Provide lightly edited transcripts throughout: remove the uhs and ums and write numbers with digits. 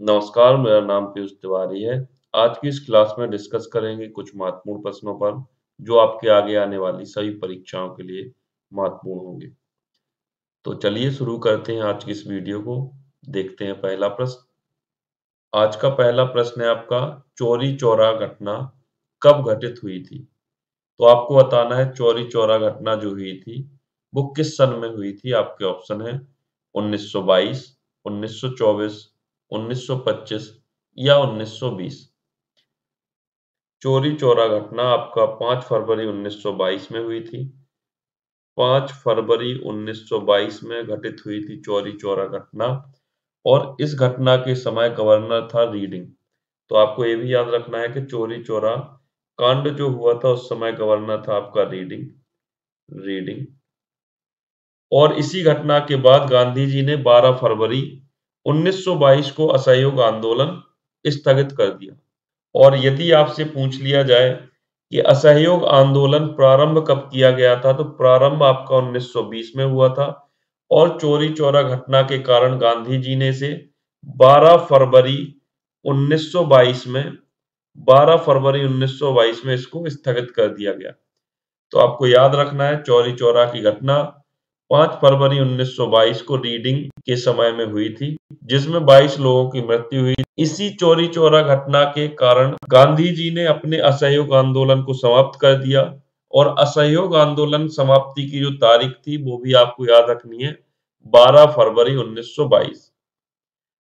नमस्कार, मेरा नाम पीयूष तिवारी है। आज की इस क्लास में डिस्कस करेंगे कुछ महत्वपूर्ण प्रश्नों पर, जो आपके आगे आने वाली सभी परीक्षाओं के लिए महत्वपूर्ण होंगे। तो चलिए शुरू करते हैं आज की इस वीडियो को। देखते हैं पहला प्रश्न। आज का पहला प्रश्न है आपका, चौरी चौरा घटना कब घटित हुई थी? तो आपको बताना है चौरी चौरा घटना जो हुई थी, वो किस सन में हुई थी। आपके ऑप्शन है 1922, 1924, 1925 या 1920। चौरी चौरा घटना आपका 5 फरवरी 1922 में हुई थी। 5 फरवरी 1922 में घटित हुई थी चौरी चौरा घटना, और इस घटना के समय गवर्नर था रीडिंग। तो आपको ये भी याद रखना है कि चौरी चौरा कांड जो हुआ था उस समय गवर्नर था आपका रीडिंग रीडिंग और इसी घटना के बाद गांधी जी ने 12 फरवरी 1922 को असहयोग आंदोलन स्थगित कर दिया। और यदि आपसे पूछ लिया जाए कि असहयोग आंदोलन प्रारंभ कब किया गया था, तो प्रारंभ आपका 1920 में हुआ था, और चौरी चौरा घटना के कारण गांधी जी ने इसे 12 फरवरी 1922 में 12 फरवरी 1922 में इसको स्थगित कर दिया गया। तो आपको याद रखना है चौरी चौरा की घटना 5 फरवरी 1922 को रीडिंग के समय में हुई थी, जिसमें 22 लोगों की मृत्यु हुई। इसी चौरी चौरा घटना के कारण गांधी जी ने अपने असहयोग आंदोलन को समाप्त कर दिया, और असहयोग आंदोलन समाप्ति की जो तारीख थी वो भी आपको याद रखनी है, 12 फरवरी 1922।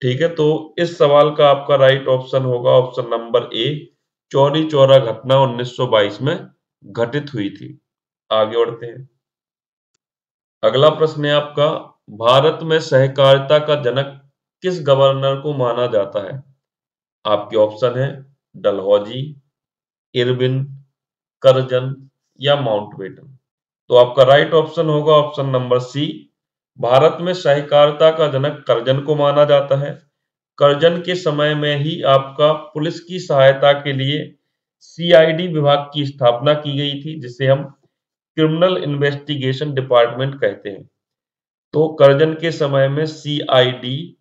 ठीक है, तो इस सवाल का आपका राइट ऑप्शन होगा option number A, Chauri Chaura घटना 1922 में घटित हुई थी। आगे बढ़ते हैं। अगला प्रश्न है आपका, भारत में सहकारिता का जनक किस गवर्नर को माना जाता है? आपके ऑप्शन है डलहौजी, इरविन, करजन या माउंटबेटन। तो आपका राइट ऑप्शन होगा ऑप्शन नंबर सी, भारत में सहकारिता का जनक करजन को माना जाता है। करजन के समय में ही आपका पुलिस की सहायता के लिए सीआईडी विभाग की स्थापना की गई थी, जिसे हम क्रिमिनल इन्वेस्टिगेशन डिपार्टमेंट कहते हैं। तो करजन के समय में सीआईडी,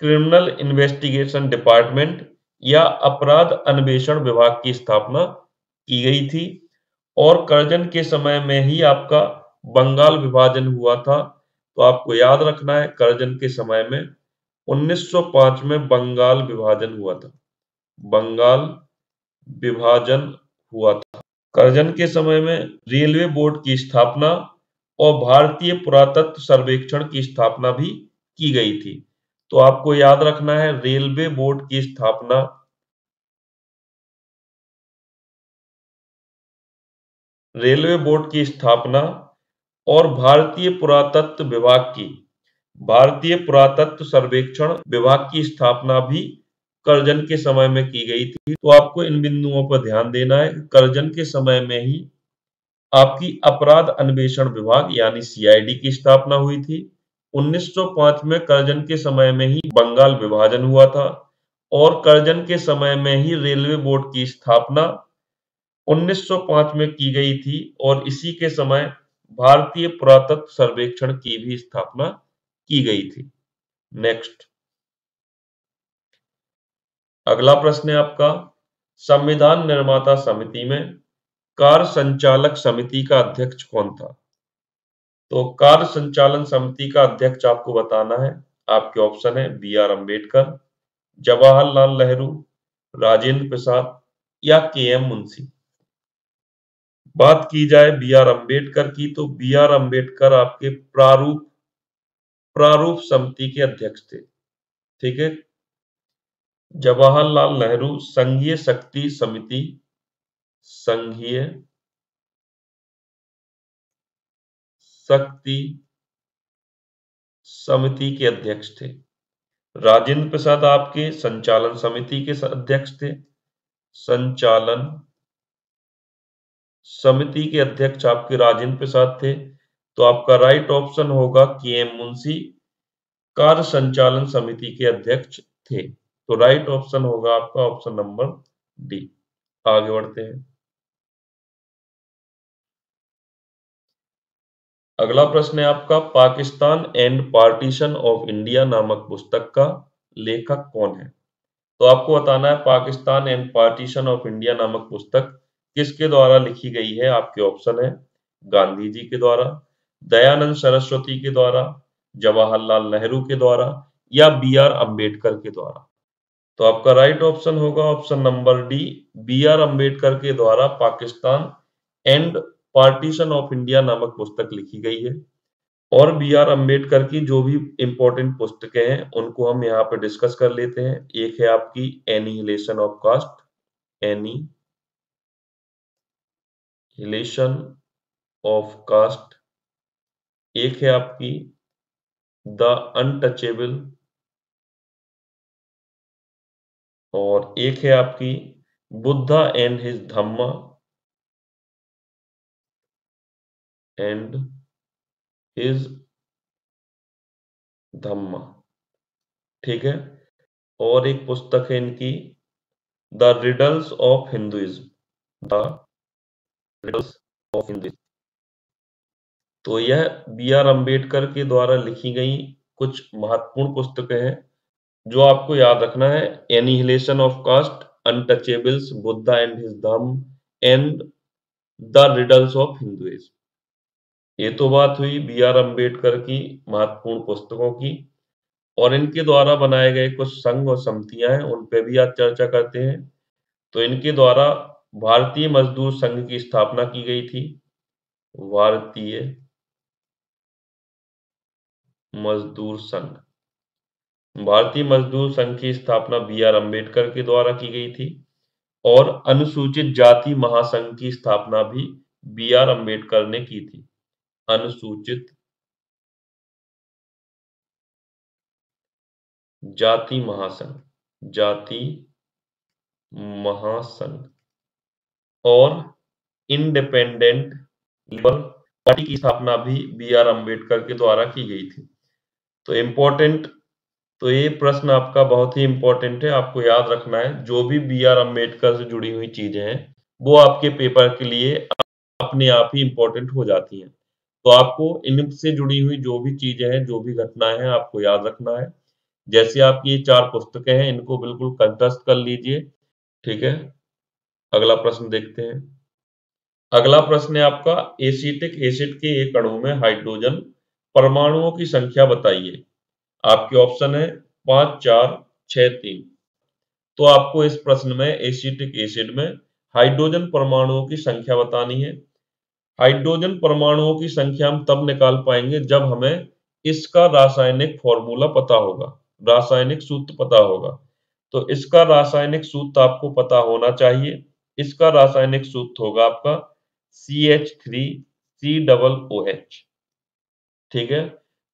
क्रिमिनल इन्वेस्टिगेशन डिपार्टमेंट या अपराध अन्वेषण विभाग की स्थापना की गई थी, और करजन के समय में ही आपका बंगाल विभाजन हुआ था। तो आपको याद रखना है करजन के समय में 1905 में बंगाल विभाजन हुआ था। बंगाल विभाजन हुआ था। करजन के समय में रेलवे बोर्ड की स्थापना और भारतीय पुरातत्व सर्वेक्षण की स्थापना भी की गई थी। तो आपको याद रखना है रेलवे बोर्ड की स्थापना, रेलवे बोर्ड की स्थापना और भारतीय पुरातत्व सर्वेक्षण विभाग की स्थापना भी करजन के समय में की गई थी। तो आपको इन बिंदुओं पर ध्यान देना है। करजन के समय में ही आपकी अपराध अन्वेषण विभाग यानी सीआईडी की स्थापना हुई थी। 1905 में करजन के समय में ही बंगाल विभाजन हुआ था, और करजन के समय में ही रेलवे बोर्ड की स्थापना 1905 में की गई थी, और इसी के समय भारतीय पुरातत्व सर्वेक्षण की भी स्थापना की गई थी। नेक्स्ट, अगला प्रश्न है आपका, संविधान निर्माता समिति में कार्य संचालक समिति का अध्यक्ष कौन था? तो कार्य संचालन समिति का अध्यक्ष आपको बताना है। आपके ऑप्शन है बी आर अम्बेडकर, जवाहरलाल नेहरू, राजेंद्र प्रसाद या के एम मुंशी। बात की जाए बी आर अम्बेडकर की, तो बी आर अम्बेडकर आपके प्रारूप प्रारूप समिति के अध्यक्ष थे। ठीक है, जवाहरलाल नेहरू संघीय शक्ति समिति, संघीय शक्ति समिति के अध्यक्ष थे। राजेंद्र प्रसाद आपके संचालन समिति के अध्यक्ष थे। संचालन समिति के अध्यक्ष आपके राजेंद्र प्रसाद थे। तो आपका राइट ऑप्शन होगा के एम मुंशी कार्य संचालन समिति के अध्यक्ष थे। तो राइट ऑप्शन होगा आपका ऑप्शन नंबर डी। आगे बढ़ते हैं। अगला प्रश्न है आपका, Pakistan and partition of India नामक पुस्तक का लेखक कौन है? तो आपको बताना है Pakistan and partition of India नामक पुस्तक किसके द्वारा लिखी गई है? आपके ऑप्शन है गांधी जी के द्वारा, दयानंद सरस्वती के द्वारा, जवाहरलाल नेहरू के द्वारा या बी आर अम्बेडकर के द्वारा। तो आपका राइट ऑप्शन होगा option number D, B R Ambedkar के द्वारा Pakistan and partition of India नामक पुस्तक लिखी गई है। और बी आर अम्बेडकर की जो भी इंपॉर्टेंट पुस्तकें हैं उनको हम यहाँ पे डिस्कस कर लेते हैं। एक है आपकी annihilation of caste, annihilation of caste. एक है आपकी द अनटचेबल, और एक है आपकी Buddha and his Dhamma, and his Dhamma. ठीक है। और एक पुस्तक है इनकी the riddles of Hinduism, the riddles of Hinduism. तो यह बी आर अम्बेडकर के द्वारा लिखी गई कुछ महत्वपूर्ण पुस्तकें हैं जो आपको याद रखना है। Annihilation of caste, untouchables, Buddha and his Dhamma and the riddles of Hinduism. ये तो बात हुई बी आर अम्बेडकर की महत्वपूर्ण पुस्तकों की। और इनके द्वारा बनाए गए कुछ संघ और समितियां हैं, उन पे भी आज चर्चा करते हैं। तो इनके द्वारा भारतीय मजदूर संघ की स्थापना की गई थी। भारतीय मजदूर संघ, भारतीय मजदूर संघ की स्थापना बी आर अम्बेडकर के द्वारा की गई थी। और अनुसूचित जाति महासंघ की स्थापना भी बी आर अम्बेडकर ने की थी। अनुसूचित जाति महासंघ, जाति महासंघ। और इंडिपेंडेंट लेबर पार्टी की स्थापना भी बी आर अम्बेडकर के द्वारा की गई थी। तो इम्पोर्टेंट, तो ये प्रश्न आपका बहुत ही इम्पोर्टेंट है, आपको याद रखना है। जो भी बी आर अम्बेडकर से जुड़ी हुई चीजें हैं वो आपके पेपर के लिए अपने आप ही इम्पोर्टेंट हो जाती हैं। तो आपको इनसे जुड़ी हुई जो भी चीजें हैं, जो भी घटनाएं हैं, आपको याद रखना है। जैसे आपकी ये 4 पुस्तकें हैं, इनको बिल्कुल कंठस्थ कर लीजिए। ठीक है। अगला प्रश्न देखते हैं। अगला प्रश्न है आपका एसिटिक एसिड के एक अणु में हाइड्रोजन परमाणुओं की संख्या बताइए। आपके ऑप्शन है 5, 4, 6, 3। तो आपको इस प्रश्न में एसिटिक एसिड में हाइड्रोजन परमाणुओं की संख्या बतानी है। हाइड्रोजन परमाणुओं की संख्या हम तब निकाल पाएंगे जब हमें इसका रासायनिक फॉर्मूला पता होगा, रासायनिक सूत्र पता होगा। तो इसका रासायनिक सूत्र आपको पता होना चाहिए। इसका रासायनिक सूत्र होगा आपका CH3COOH। ठीक है।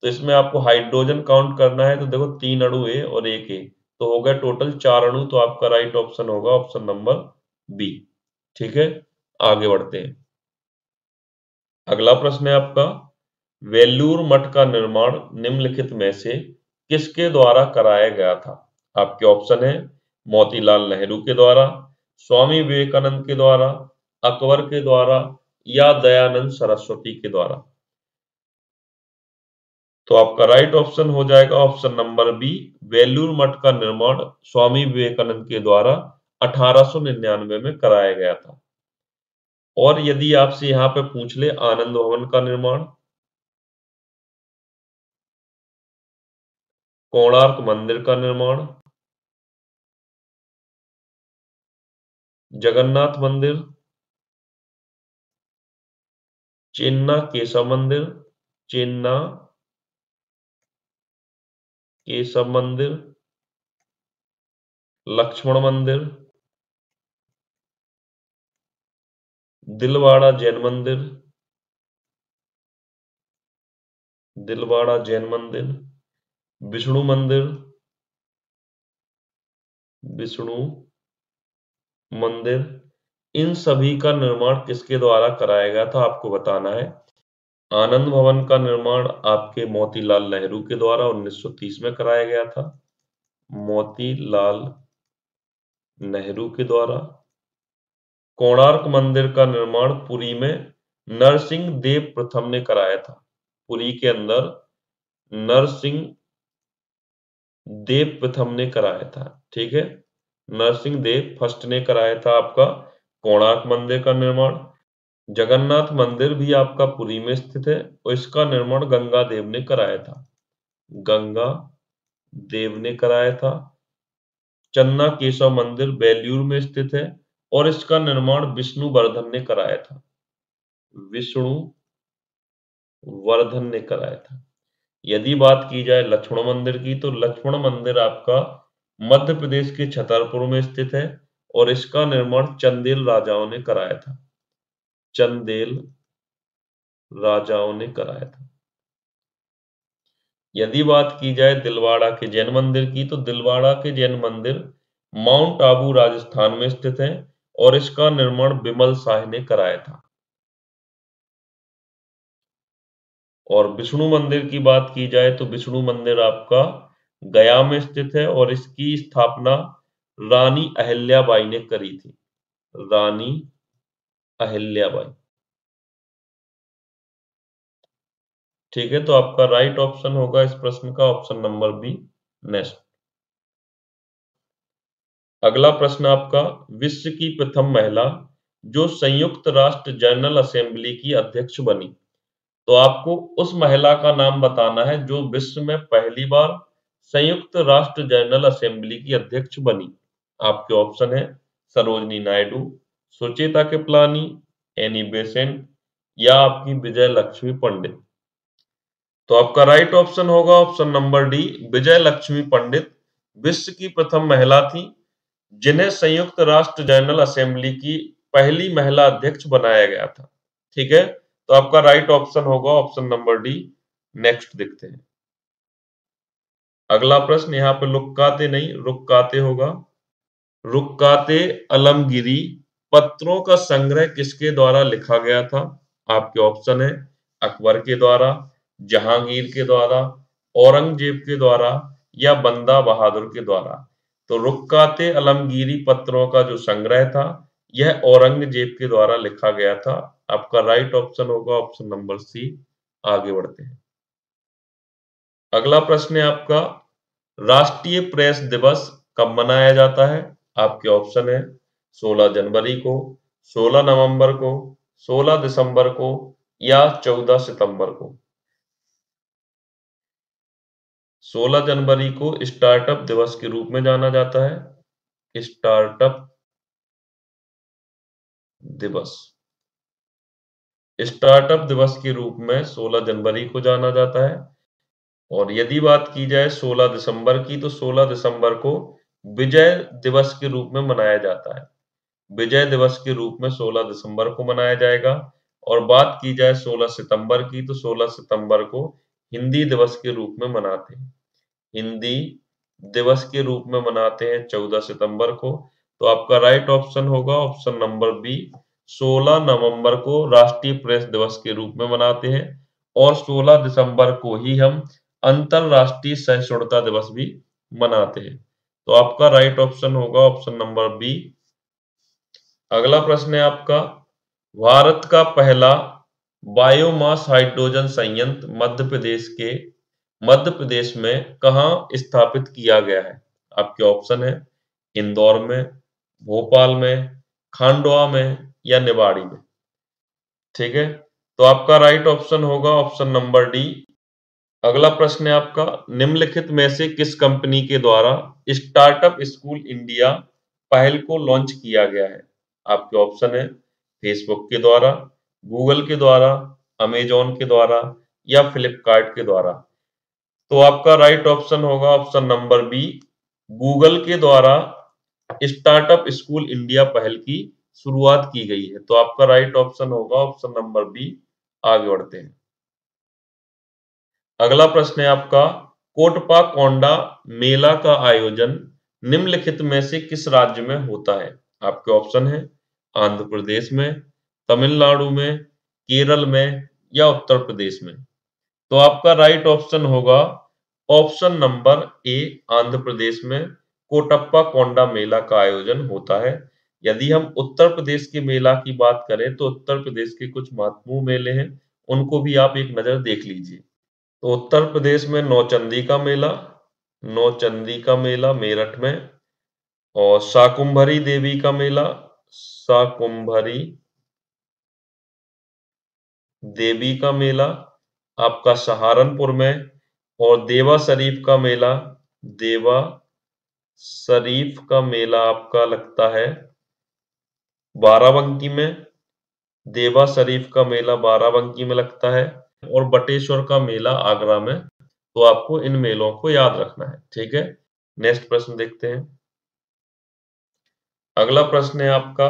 तो इसमें आपको हाइड्रोजन काउंट करना है। तो देखो 3 अणु ए और 1 ए, तो हो गया टोटल 4 अणु। तो आपका राइट ऑप्शन होगा ऑप्शन नंबर बी। ठीक है। आगे बढ़ते हैं। अगला प्रश्न है आपका वेल्लूर मठ का निर्माण निम्नलिखित में से किसके द्वारा कराया गया था? आपके ऑप्शन है मोतीलाल नेहरू के द्वारा, स्वामी विवेकानंद के द्वारा, अकबर के द्वारा या दयानंद सरस्वती के द्वारा। तो आपका राइट ऑप्शन हो जाएगा ऑप्शन नंबर बी, वेल्लूर मठ का निर्माण स्वामी विवेकानंद के द्वारा 1899 में कराया गया था। और यदि आपसे यहाँ पे पूछ ले आनंद भवन का निर्माण, कोणार्क मंदिर का निर्माण, जगन्नाथ मंदिर, चेन्ना केशव मंदिर, चेन्ना केशव मंदिर, लक्ष्मण मंदिर, दिलवाड़ा जैन मंदिर, दिलवाड़ा जैन मंदिर, विष्णु मंदिर, विष्णु मंदिर, इन सभी का निर्माण किसके द्वारा कराया गया था आपको बताना है। आनंद भवन का निर्माण आपके मोतीलाल नेहरू के द्वारा 1930 में कराया गया था, मोतीलाल नेहरू के द्वारा। कोणार्क मंदिर का निर्माण पुरी में नरसिंह देव प्रथम ने कराया था। पुरी के अंदर नरसिंह देव प्रथम ने कराया था। ठीक है, नरसिंह देव फर्स्ट ने कराया था आपका कोणार्क मंदिर का निर्माण। जगन्नाथ मंदिर भी आपका पुरी में स्थित है और इसका निर्माण गंगा देव ने कराया था। गंगा देव ने कराया था। चन्ना केशव मंदिर बेल्लूर में स्थित है और इसका निर्माण विष्णुवर्धन ने कराया था। विष्णुवर्धन ने कराया था। यदि बात की जाए लक्ष्मण मंदिर की, तो लक्ष्मण मंदिर आपका मध्य प्रदेश के छतरपुर में स्थित है और इसका निर्माण चंदेल राजाओं ने कराया था। चंदेल राजाओं ने कराया था। यदि बात की जाए दिलवाड़ा के जैन मंदिर की, तो दिलवाड़ा के जैन मंदिर माउंट आबू राजस्थान में स्थित है और इसका निर्माण बिमल शाह ने कराया था। और विष्णु मंदिर की बात की जाए तो विष्णु मंदिर आपका गया में स्थित है और इसकी स्थापना रानी अहिल्याबाई ने करी थी। रानी अहिल्याबाई। ठीक है, तो आपका राइट ऑप्शन होगा इस प्रश्न का ऑप्शन नंबर बी, नेक्स्ट। अगला प्रश्न आपका, विश्व की प्रथम महिला जो संयुक्त राष्ट्र जनरल असेंबली की अध्यक्ष बनी। तो आपको उस महिला का नाम बताना है जो विश्व में पहली बार संयुक्त राष्ट्र जनरल असेंबली की अध्यक्ष बनी। आपके ऑप्शन है सरोजनी नायडू, सुचेता कृपलानी, एनी बेसेंट या आपकी विजय लक्ष्मी पंडित। तो आपका राइट ऑप्शन होगा ऑप्शन नंबर डी, विजय लक्ष्मी पंडित विश्व की प्रथम महिला थी जिन्हें संयुक्त राष्ट्र जनरल असेंबली की पहली महिला अध्यक्ष बनाया गया था। ठीक है, तो आपका राइट ऑप्शन होगा ऑप्शन नंबर डी। नेक्स्ट देखते हैं। अगला प्रश्न यहाँ पे लुक्काते नहीं रुक्काते होगा। रुक्काते अलमगिरी पत्रों का संग्रह किसके द्वारा लिखा गया था? आपके ऑप्शन है अकबर के द्वारा, जहांगीर के द्वारा, औरंगजेब के द्वारा या बंदा बहादुर के द्वारा। तो रुक्काते अलमगीरी पत्रों का जो संग्रह था यह औरंगजेब के द्वारा लिखा गया था। आपका राइट ऑप्शन होगा ऑप्शन नंबर सी। आगे बढ़ते हैं। अगला प्रश्न है आपका, राष्ट्रीय प्रेस दिवस कब मनाया जाता है? आपके ऑप्शन है 16 जनवरी को, 16 नवंबर को, 16 दिसंबर को या 14 सितंबर को। 16 जनवरी को स्टार्टअप दिवस के रूप में जाना जाता है। स्टार्टअप दिवस। स्टार्टअप दिवस के रूप में 16 जनवरी को जाना जाता है। और यदि बात की जाए 16 दिसंबर की, तो 16 दिसंबर को विजय दिवस के रूप में मनाया जाता है। विजय दिवस के रूप में 16 दिसंबर को मनाया जाएगा। और बात की जाए 16 सितंबर की, तो 16 सितंबर को हिंदी दिवस के रूप में मनाते हैं। हिंदी दिवस के रूप में मनाते हैं 14 सितंबर को। तो आपका राइट ऑप्शन होगा ऑप्शन नंबर बी, 16 नवंबर को राष्ट्रीय प्रेस दिवस के रूप में मनाते हैं और 16 दिसंबर को ही हम अंतरराष्ट्रीय सहिष्णुता दिवस भी मनाते हैं। तो आपका राइट ऑप्शन होगा ऑप्शन नंबर बी। अगला प्रश्न है आपका, भारत का पहला बायोमास हाइड्रोजन संयंत्र मध्य प्रदेश में कहाँ स्थापित किया गया है? आपके ऑप्शन है इंदौर में, भोपाल में, खांडवा में या निवाड़ी में। ठीक है, तो आपका राइट ऑप्शन होगा ऑप्शन नंबर डी। अगला प्रश्न है आपका, निम्नलिखित में से किस कंपनी के द्वारा स्टार्टअप स्कूल इंडिया पहल को लॉन्च किया गया है? आपके ऑप्शन है फेसबुक के द्वारा, गूगल के द्वारा, अमेजॉन के द्वारा या फ्लिपकार्ट के द्वारा। तो आपका राइट ऑप्शन होगा ऑप्शन नंबर बी, गूगल के द्वारा स्टार्टअप स्कूल इंडिया पहल की शुरुआत की गई है। तो आपका राइट ऑप्शन होगा ऑप्शन नंबर बी। आगे बढ़ते हैं। अगला प्रश्न है आपका, कोटपा कोंडा मेला का आयोजन निम्नलिखित में से किस राज्य में होता है? आपके ऑप्शन है आंध्र प्रदेश में, तमिलनाडु में, केरल में या उत्तर प्रदेश में। तो आपका राइट ऑप्शन होगा option number A, Andhra Pradesh में कोटप्पा कोंडा मेला का आयोजन होता है। यदि हम उत्तर प्रदेश के मेला की बात करें तो उत्तर प्रदेश के कुछ महत्वपूर्ण मेले हैं, उनको भी आप एक नजर देख लीजिए। तो उत्तर प्रदेश में नौचंदी का मेला, नौचंदी का मेला मेरठ में, और शाकुंभरी देवी का मेला, शाकुंभरी देवी का मेला आपका सहारनपुर में, और देवा शरीफ का मेला, देवा शरीफ का मेला आपका लगता है बाराबंकी में, देवा शरीफ का मेला बाराबंकी में लगता है, और बटेश्वर का मेला आगरा में। तो आपको इन मेलों को याद रखना है, ठीक है। नेक्स्ट प्रश्न देखते हैं। अगला प्रश्न है आपका,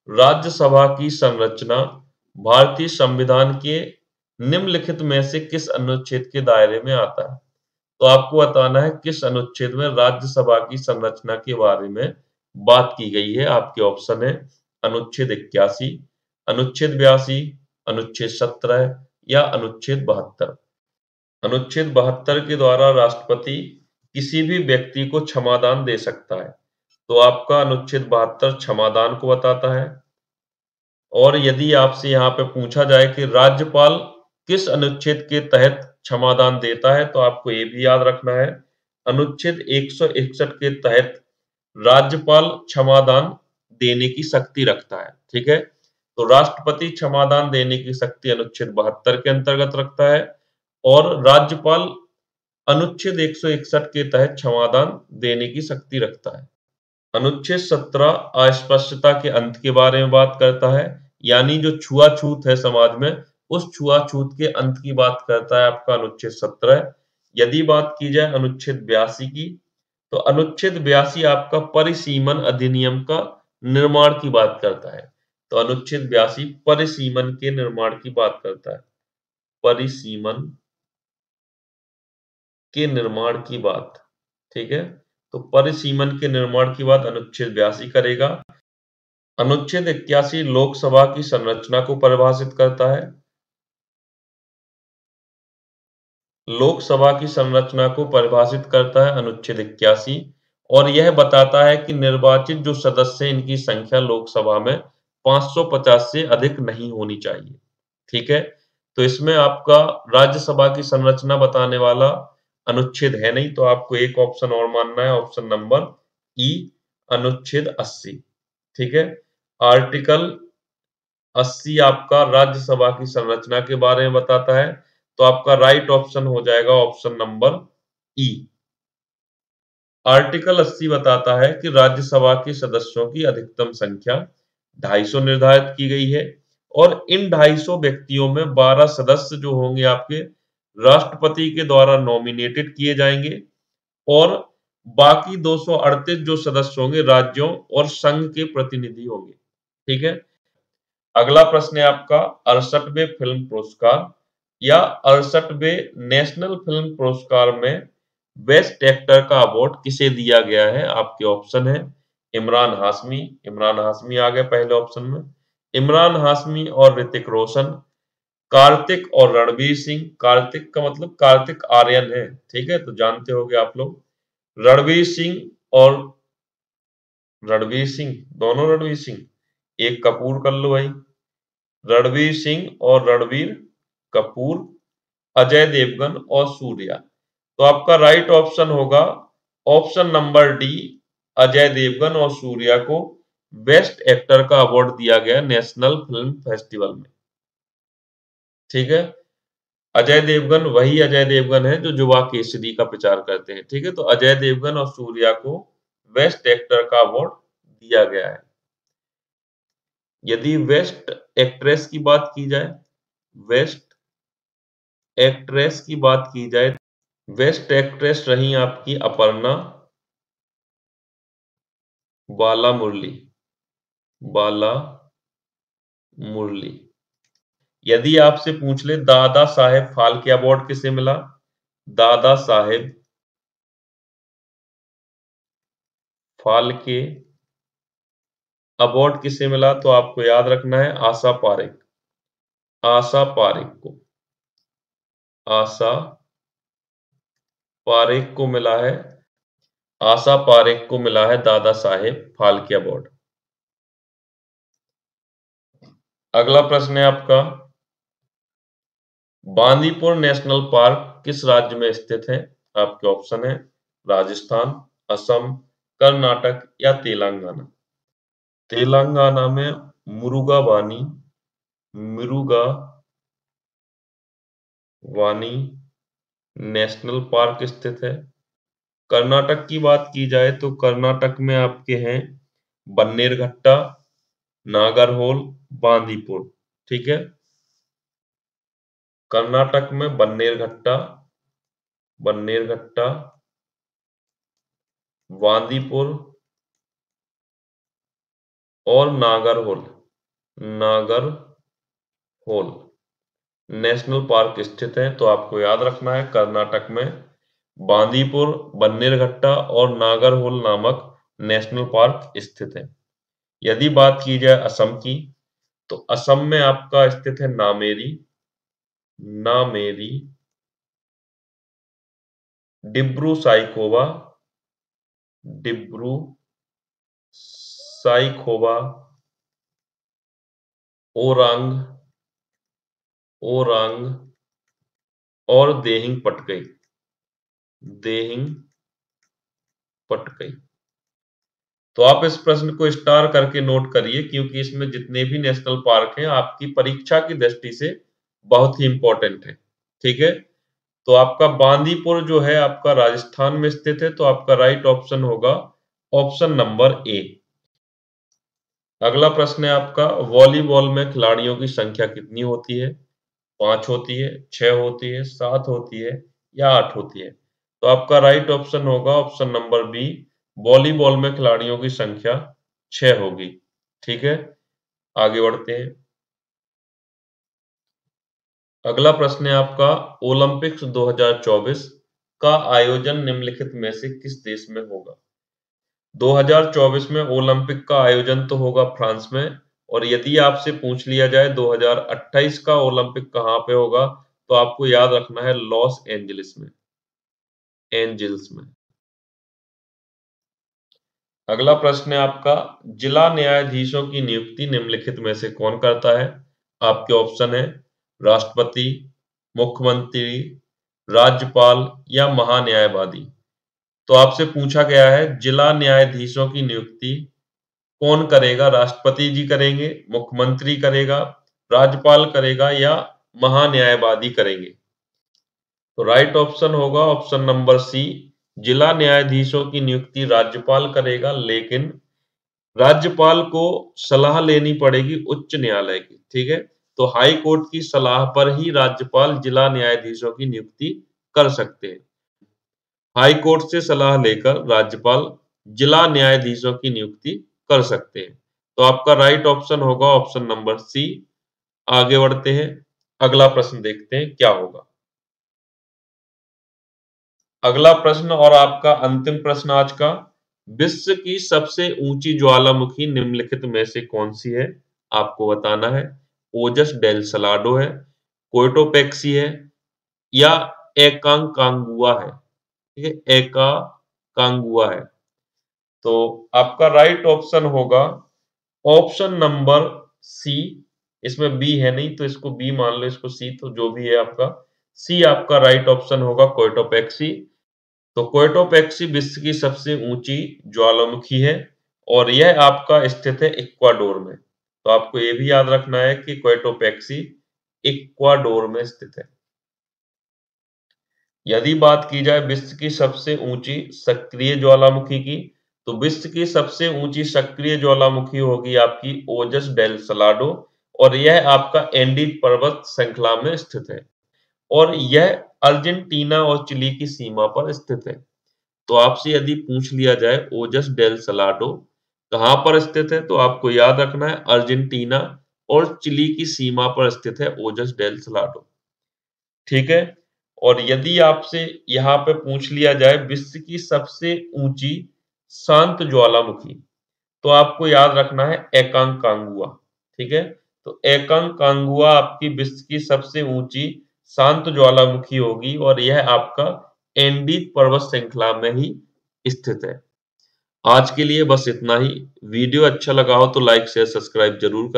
राज्यसभा की संरचना भारतीय संविधान के निम्नलिखित में से किस अनुच्छेद के दायरे में आता है? तो आपको बताना है किस अनुच्छेद में राज्यसभा की संरचना के बारे में बात की गई है। आपके ऑप्शन है अनुच्छेद 81, अनुच्छेद 82, अनुच्छेद 17 या अनुच्छेद 72। अनुच्छेद 72 के द्वारा राष्ट्रपति किसी भी व्यक्ति को क्षमादान दे सकता है। तो आपका अनुच्छेद 72 क्षमादान को बताता है। और यदि आपसे यहाँ पे पूछा जाए कि राज्यपाल किस अनुच्छेद के तहत क्षमादान देता है, तो आपको ये भी याद रखना है अनुच्छेद 161 के तहत राज्यपाल क्षमादान देने की शक्ति रखता है, ठीक है। तो राष्ट्रपति क्षमादान देने की शक्ति अनुच्छेद 72 के अंतर्गत रखता है, और राज्यपाल अनुच्छेद 161 के तहत क्षमादान देने की शक्ति रखता है। अनुच्छेद 17 अस्पृश्यता के अंत के बारे में बात करता है, यानी जो छुआछूत है समाज में, उस छुआछूत के अंत की बात करता है आपका अनुच्छेद 17। यदि बात की जाए अनुच्छेद 82 की, तो अनुच्छेद 82 आपका परिसीमन अधिनियम का निर्माण की बात करता है। तो अनुच्छेद 82 परिसीमन के निर्माण की बात करता है, परिसीमन के निर्माण की बात, ठीक है। तो परिसीमन के निर्माण की बात अनुच्छेद 82 करेगा। अनुच्छेद 81 लोकसभा की संरचना को परिभाषित करता है। लोकसभा की संरचना को परिभाषित करता है अनुच्छेद 81, और यह बताता है कि निर्वाचित जो सदस्य हैं, इनकी संख्या लोकसभा में 550 से अधिक नहीं होनी चाहिए, ठीक है। तो इसमें आपका राज्यसभा की संरचना बताने वाला अनुच्छेद है नहीं, तो आपको एक ऑप्शन और मानना है, ऑप्शन नंबर ई, अनुच्छेद 80, ठीक है। आर्टिकल 80 आपका राज्यसभा की संरचना के बारे में बताता है, तो आपका राइट ऑप्शन हो जाएगा ऑप्शन नंबर ई। आर्टिकल 80 बताता है कि राज्यसभा के सदस्यों की अधिकतम संख्या 250 निर्धारित की गई है, और इन 250 व्यक्तियों में 12 सदस्य जो होंगे आपके राष्ट्रपति के द्वारा नॉमिनेटेड किए जाएंगे, और बाकी 238 जो सदस्य होंगे राज्यों और संघ के प्रतिनिधि होंगे, ठीक है। अगला प्रश्न है आपका 68वें फिल्म पुरस्कार या 68वें नेशनल फिल्म पुरस्कार में बेस्ट एक्टर का अवार्ड किसे दिया गया है? आपके ऑप्शन है इमरान हाशमी, इमरान हाशमी आ गया पहले ऑप्शन में, इमरान हाशमी और ऋतिक रोशन, कार्तिक और रणवीर सिंह, कार्तिक का मतलब कार्तिक आर्यन है, ठीक है, तो जानते होंगे आप लोग, रणवीर सिंह और रणवीर सिंह, दोनों रणवीर सिंह, एक कपूर कर लो भाई, रणवीर सिंह और रणवीर कपूर, अजय देवगन और सूर्या। तो आपका राइट ऑप्शन होगा option number D, Ajay Devgn और सूर्या को बेस्ट एक्टर का अवार्ड दिया गया नेशनल फिल्म फेस्टिवल में, ठीक है। अजय देवगन वही अजय देवगन है जो युवा केसरी का प्रचार करते हैं, ठीक है। तो अजय देवगन और सूर्या को बेस्ट एक्टर का अवार्ड दिया गया है। यदि बेस्ट एक्ट्रेस की बात की जाए, बेस्ट एक्ट्रेस की बात की जाए, बेस्ट एक्ट्रेस रही आपकी अपर्णा बाला मुरली, बाला मुरली। यदि आपसे पूछ ले दादा साहेब फाल्के अवार्ड किसे मिला, दादा साहेब फाल्के अवार्ड किसे मिला, तो आपको याद रखना है आशा पारेख, आशा पारेख को, आशा पारेख को मिला है, आशा पारेख को मिला है दादा साहेब फाल्के अवार्ड। अगला प्रश्न है आपका, बांदीपुर नेशनल पार्क किस राज्य में स्थित है? आपके ऑप्शन है राजस्थान, असम, कर्नाटक या तेलंगाना। तेलंगाना में मुरुगावानी मुरुगावानी नेशनल पार्क स्थित है। कर्नाटक की बात की जाए तो कर्नाटक में आपके हैं बन्नेरघट्टा, नागरहोल, बांदीपुर। ठीक है, कर्नाटक में बन्नेरघट्टा, बांदीपुर और नागरहोल नेशनल पार्क स्थित है। तो आपको याद रखना है कर्नाटक में बांदीपुर, बन्नेरघट्टा और नागरहोल नामक नेशनल पार्क स्थित है। यदि बात की जाए असम की, तो असम में आपका स्थित है नामेरी, डिब्रू साइखोवा, ओरांग और देहिंग पटकई। तो आप इस प्रश्न को स्टार करके नोट करिए, क्योंकि इसमें जितने भी नेशनल पार्क हैं आपकी परीक्षा की दृष्टि से बहुत ही इंपॉर्टेंट है। ठीक है, तो आपका बांदीपुर जो है आपका राजस्थान में स्थित है, तो आपका राइट ऑप्शन होगा ऑप्शन नंबर ए। अगला प्रश्न है आपका, वॉलीबॉल में खिलाड़ियों की संख्या कितनी होती है? 5 होती है, 6 होती है, 7 होती है या 8 होती है? तो आपका राइट ऑप्शन होगा ऑप्शन नंबर बी, वॉलीबॉल में खिलाड़ियों की संख्या 6 होगी। ठीक है, आगे बढ़ते हैं। अगला प्रश्न है आपका, ओलंपिक्स 2024 का आयोजन निम्नलिखित में से किस देश में होगा? 2024 में ओलंपिक का आयोजन तो होगा फ्रांस में, और यदि आपसे पूछ लिया जाए 2028 का ओलंपिक कहाँ पे होगा, तो आपको याद रखना है लॉस एंजिल्स में। अगला प्रश्न है आपका, जिला न्यायाधीशों की नियुक्ति निम्नलिखित में से कौन करता है? आपके ऑप्शन है राष्ट्रपति, मुख्यमंत्री, राज्यपाल या महान्यायवादी। तो आपसे पूछा गया है जिला न्यायाधीशों की नियुक्ति कौन करेगा? राष्ट्रपति जी करेंगे, मुख्यमंत्री करेगा, राज्यपाल करेगा या महान्यायवादी करेंगे? तो राइट ऑप्शन होगा ऑप्शन नंबर सी, जिला न्यायाधीशों की नियुक्ति राज्यपाल करेगा, लेकिन राज्यपाल को सलाह लेनी पड़ेगी उच्च न्यायालय की। ठीक है, तो हाई कोर्ट की सलाह पर ही राज्यपाल जिला न्यायाधीशों की नियुक्ति कर सकते हैं। हाई कोर्ट से सलाह लेकर राज्यपाल जिला न्यायाधीशों की नियुक्ति कर सकते हैं। तो आपका राइट ऑप्शन होगा ऑप्शन नंबर सी। आगे बढ़ते हैं, अगला प्रश्न देखते हैं क्या होगा। अगला प्रश्न और आपका अंतिम प्रश्न आज का, विश्व की सबसे ऊंची ज्वालामुखी निम्नलिखित में से कौन सी है? आपको बताना है, ओजस डेल सलाडो है, कोटोपेक्सी है या एकांकांगुआ है। ठीक है, एकाकांगुआ है। तो आपका राइट ऑप्शन होगा ऑप्शन नंबर सी। इसमें बी है नहीं तो इसको बी मान लो, इसको सी, तो जो भी है आपका सी आपका राइट ऑप्शन होगा, कोटोपेक्सी। तो कोटोपेक्सी विश्व की सबसे ऊंची ज्वालामुखी है और यह आपका स्थित है इक्वाडोर में। तो आपको यह भी याद रखना है कि कोटोपेक्सी इक्वाडोर में स्थित है। यदि बात की जाए विश्व की सबसे ऊंची सक्रिय ज्वालामुखी की, तो विश्व की सबसे ऊंची सक्रिय ज्वालामुखी होगी आपकी ओजस डेल सलाडो, और यह आपका एंडीज पर्वत श्रृंखला में स्थित है और यह अर्जेंटीना और चिली की सीमा पर स्थित है। तो आपसे यदि पूछ लिया जाए ओजस डेल सलाडो कहां पर स्थित है, तो आपको याद रखना है अर्जेंटीना और चिली की सीमा पर स्थित है ओजस डेल सलाडो। ठीक है, और यदि आपसे यहाँ पे पूछ लिया जाए विश्व की सबसे ऊंची शांत ज्वालामुखी, तो आपको याद रखना है एकांकांगुआ। ठीक है, तो एकांकांगुआ आपकी विश्व की सबसे ऊंची शांत ज्वालामुखी होगी और यह आपका एंडीज पर्वत श्रृंखला में ही स्थित है। आज के लिए बस इतना ही। वीडियो अच्छा लगा हो तो लाइक शेयर सब्सक्राइब जरूर कर